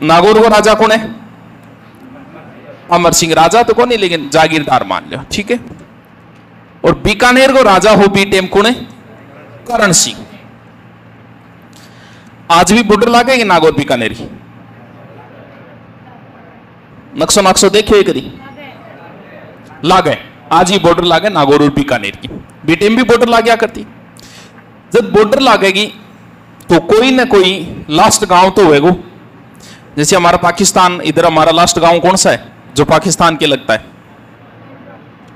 नागौर को राजा कौन है? अमर सिंह। राजा तो कौन है लेकिन जागीरदार मान लो, ठीक है। और बीकानेर को राजा हो बी टेम कौन है? करण सिंह। आज भी बॉर्डर लागे नागौर बीकानेर की? नक्शो नक्शो देखिए करी लागे। आज ही बॉर्डर लागे नागौर और बीकानेर की। बीटेम भी बॉर्डर ला गया करती। जब बॉर्डर लागेगी तो कोई ना कोई लास्ट गांव तो होएगा। जैसे हमारा पाकिस्तान, इधर हमारा लास्ट गांव कौन सा है जो पाकिस्तान के लगता है?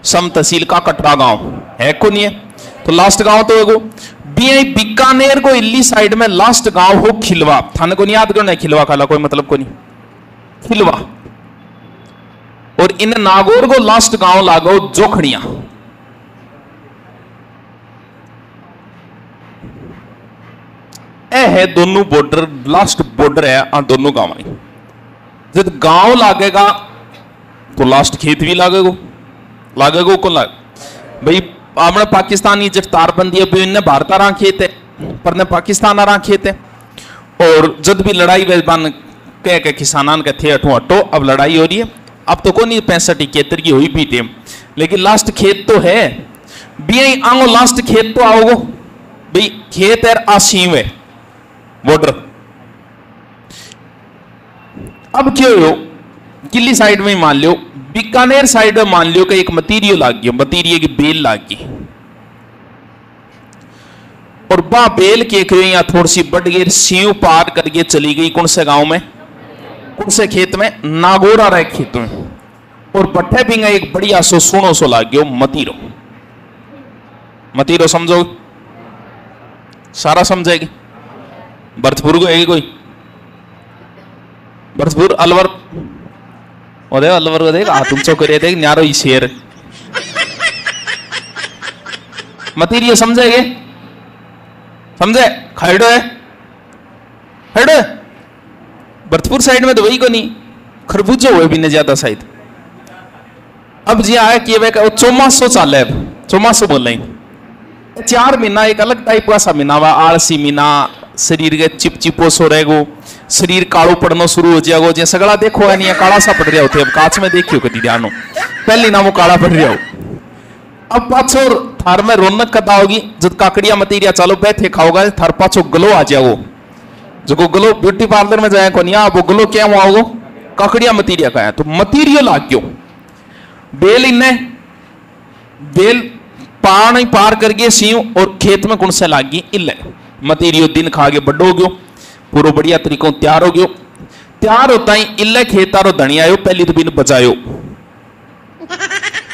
सम तहसील का कटरा गांव है, को नहीं है? तो लास्ट गांव तो होगा। बीकानेर को इल्ली साइड में लास्ट गांव हो खिलवा। थाने को नहीं याद करना है खिलवा काला, कोई मतलब को नहीं, खिलवा। और इन नागौर को लास्ट गांव लागो जोखड़िया। ए है दोनों बॉर्डर, लास्ट बॉर्डर है आ दोनों गांव में। जब गांव लागेगा तो लास्ट खेत भी लागेगा। लागेगा को लाग भाई आपने पाकिस्तानी जब तारबंदी है इनने भारत आ खेत है पर ने पाकिस्तान आ खेत है। और जब भी लड़ाई वेजबान कह के किसानान के थे अठो अटो, अब लड़ाई हो रही है। अब तो को नहीं 65-71 की हुई भी टेम, लेकिन लास्ट खेत तो है। भी आंगो लास्ट खेत तो आओगो भाई, खेत है आसीम है बॉर्डर। अब क्यों हो किली साइड में मान लो, बीकानेर साइड में मान लो कि एक मतीरियो लाग गई, मतीरियो की बेल लाग गई। और बा बेल के या थोड़ी सी बढ़ गई, सीव पार करके चली गई कौन से गांव में, कौन से खेत में? नागौर रहे खेत में। और बट्ठे भी एक बढ़िया सो सोनो सो लाग गयो मतीरो। मतीरो समझो? सारा समझेगी। भरतपुर को है कोई? भरतपुर अलवर और अलवर को देख तुम चौक देख न्यारो ही शेर। मतीरियो समझेगे? समझे? खैडो है, खैडो है। भरतपुर साइड में तो वही को नहीं, खरबूजे हुए भी नहीं ज्यादा शायद। अब जी आया कि वे चौमासो चाले, अब चौमासो बोल रहे 4 महीना एक अलग टाइप का सा महीना हुआ, आलसी महीना। शरीर के चिपचिपो सो रहेगो, शरीर कालो पड़ना शुरू हो जाएगो। जैसे सगड़ा देखो है नहीं काला सा पड़ रहा होते, अब कांच में देखियो कभी ध्यान हो पहली ना वो काला पड़ रहा हो। अब पाछो थार में रौनक कदा होगी जब काकड़िया मतीरिया चालो बैठे खाओगा, थार पाछो गलो आ जाओ। जो गलो ब्यूटी पार्लर में जाए को नहीं वो गलो क्या हुआ काकड़िया मतीरिया का है। तो मतीरियो लाग गयो बेल, इन्ने बेल पानी पार करके सीव और खेत में कौन से लाग गई इल्ले। मतीरियो दिन खा के बड्डो हो गयो, पूरा बढ़िया तरीकों तैयार हो गयो। तैयार होता ही इल्ले खेतारो धनिया आयो, पहली तो बिन बजायो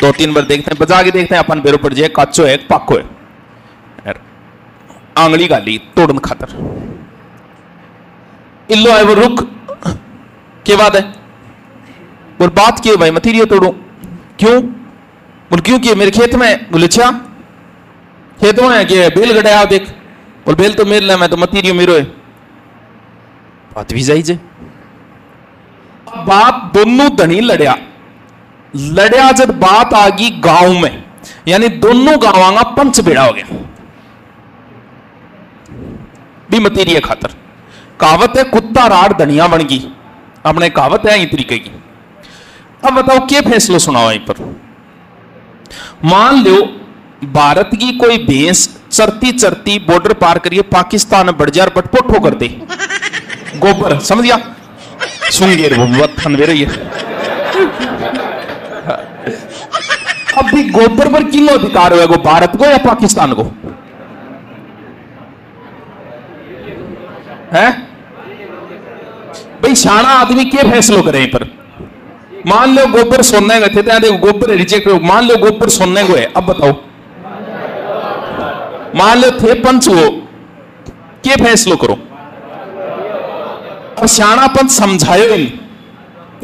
2-3 बार देखते हैं, बजा के देखते हैं अपन बेरो पड़ जाए काचो है पाको है। आंगली गाली तोड़न खातर इल्लो है वो रुक के बाद है। और बात की भाई मतीरियो तोड़ो क्यों? बोल क्यों कि मेरे खेत में गुलछा खेत में है कि बेल गड़ाया देख। बोल बेल तो मेरे लिए, मैं तो मतीरियो मेरो है। बात भी जाई जे। बात दोनों धनी लड़या जब बात आ गई गांव में, यानी दोनों गांव का पंच बेड़ा हो गया भी मतीरिया खातर। कहावत है कुत्ता राड़ धनिया बन गई, अपने कहावत है इस तरीके की। अब बताओ क्या फैसला सुनाओ यहीं पर। मान लो भारत की कोई भैंस चरती चरती बॉर्डर पार करिए पाकिस्तान में बढ़ जाए, बटपोटो कर दे गोबर, समझ गया? सुंगेर ये अब भी गोबर पर किलो अधिकार होगा, भारत को या पाकिस्तान को? है भाई शाना आदमी क्या फैसलो करे पर। मान लो गोबर सोने गए थे, देखो गोबर रिजेक्ट हो। मान लो गोबर सोने को है, अब बताओ मान लो थे पंच हो, क्या फैसलो करो? अब शाना पंच समझायो नहीं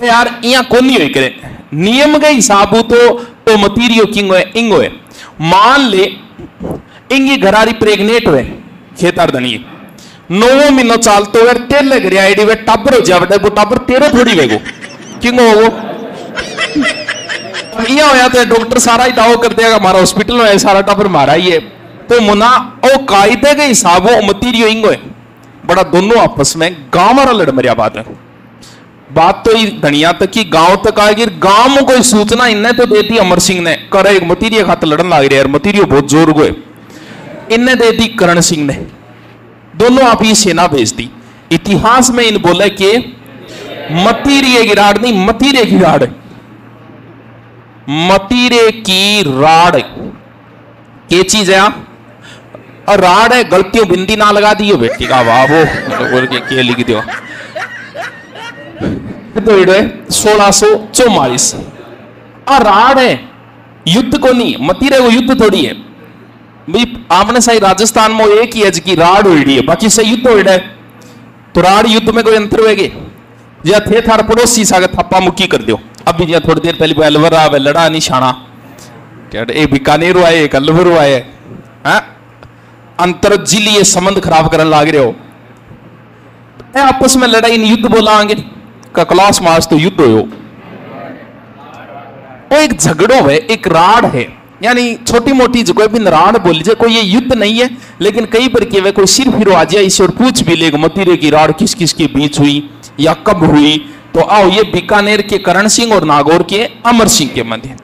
यार यहाँ कौन नहीं करे नियम के हिसाब तो मतीरियो किंग है इंगो है। मान ले इंगी घरारी प्रेग्नेट हुए खेतार धनी 9 महीनों चालतो है तेल लग रहा है टाबर हो जाए, वो टाबर तेरो थोड़ी वेगो किंग हो होया तो डॉक्टर सारा ही दाव कर देगा हमारा हॉस्पिटल में सारा टाबर मारा ही है। तो मुना ओ कायदे के हिसाब मतीरियो इंगो है बड़ा, दोनों आपस में गांव मारा लड़ मरिया बात है। बात तो धनिया तक की गांव तक आएगी। गांव में कोई सूचना इन्हें तो देती अमर सिंह ने, कर एक मतीरिया खातर लड़न लग रहा है, मतीरियो बहुत जोर गए, इन्हें देती करण सिंह ने, दोनों आप ही सेना भेजती। इतिहास में इन बोले कि मतीरिये की राड नहीं, मतीरे की राड, मतीरे की राड ये चीज है। और राड है, गलतियों बिंदी ना लगा दियो बेटी का, वाह वो बोल के लिख दियो। तो 1644 और राड है, युद्ध को नहीं, मतीरे को युद्ध थोड़ी है भाई। आपने सही राजस्थान में एक ही है की राड हुई है, बाकी सही युद्ध हो है, तो राड युद्ध में कोई अंतर होगी? या थे थार पड़ोसी सागे थप्पा मुक्की कर दियो। अभी या थोड़ी देर पहले अलवर आवे लड़ा निशाना, एक बीकानेर आए एक अलवर आए, अंतर जिलीय संबंध खराब करने लाग रहे हो, आपस में लड़ाई नहीं, युद्ध बोला आगे का क्लास मार्च तो युद्ध हो, वो एक झगड़ो है, एक राड है, यानी छोटी मोटी जो कोई भी राड बोली जाए, कोई ये युद्ध नहीं है। लेकिन कई बार के वे कोई सिर फिर आ जाए इसे और पूछ भी लेगा मतीरे की राड किस किस के बीच हुई या कब हुई, तो आओ ये बीकानेर के करण सिंह और नागौर के अमर सिंह के मध्य।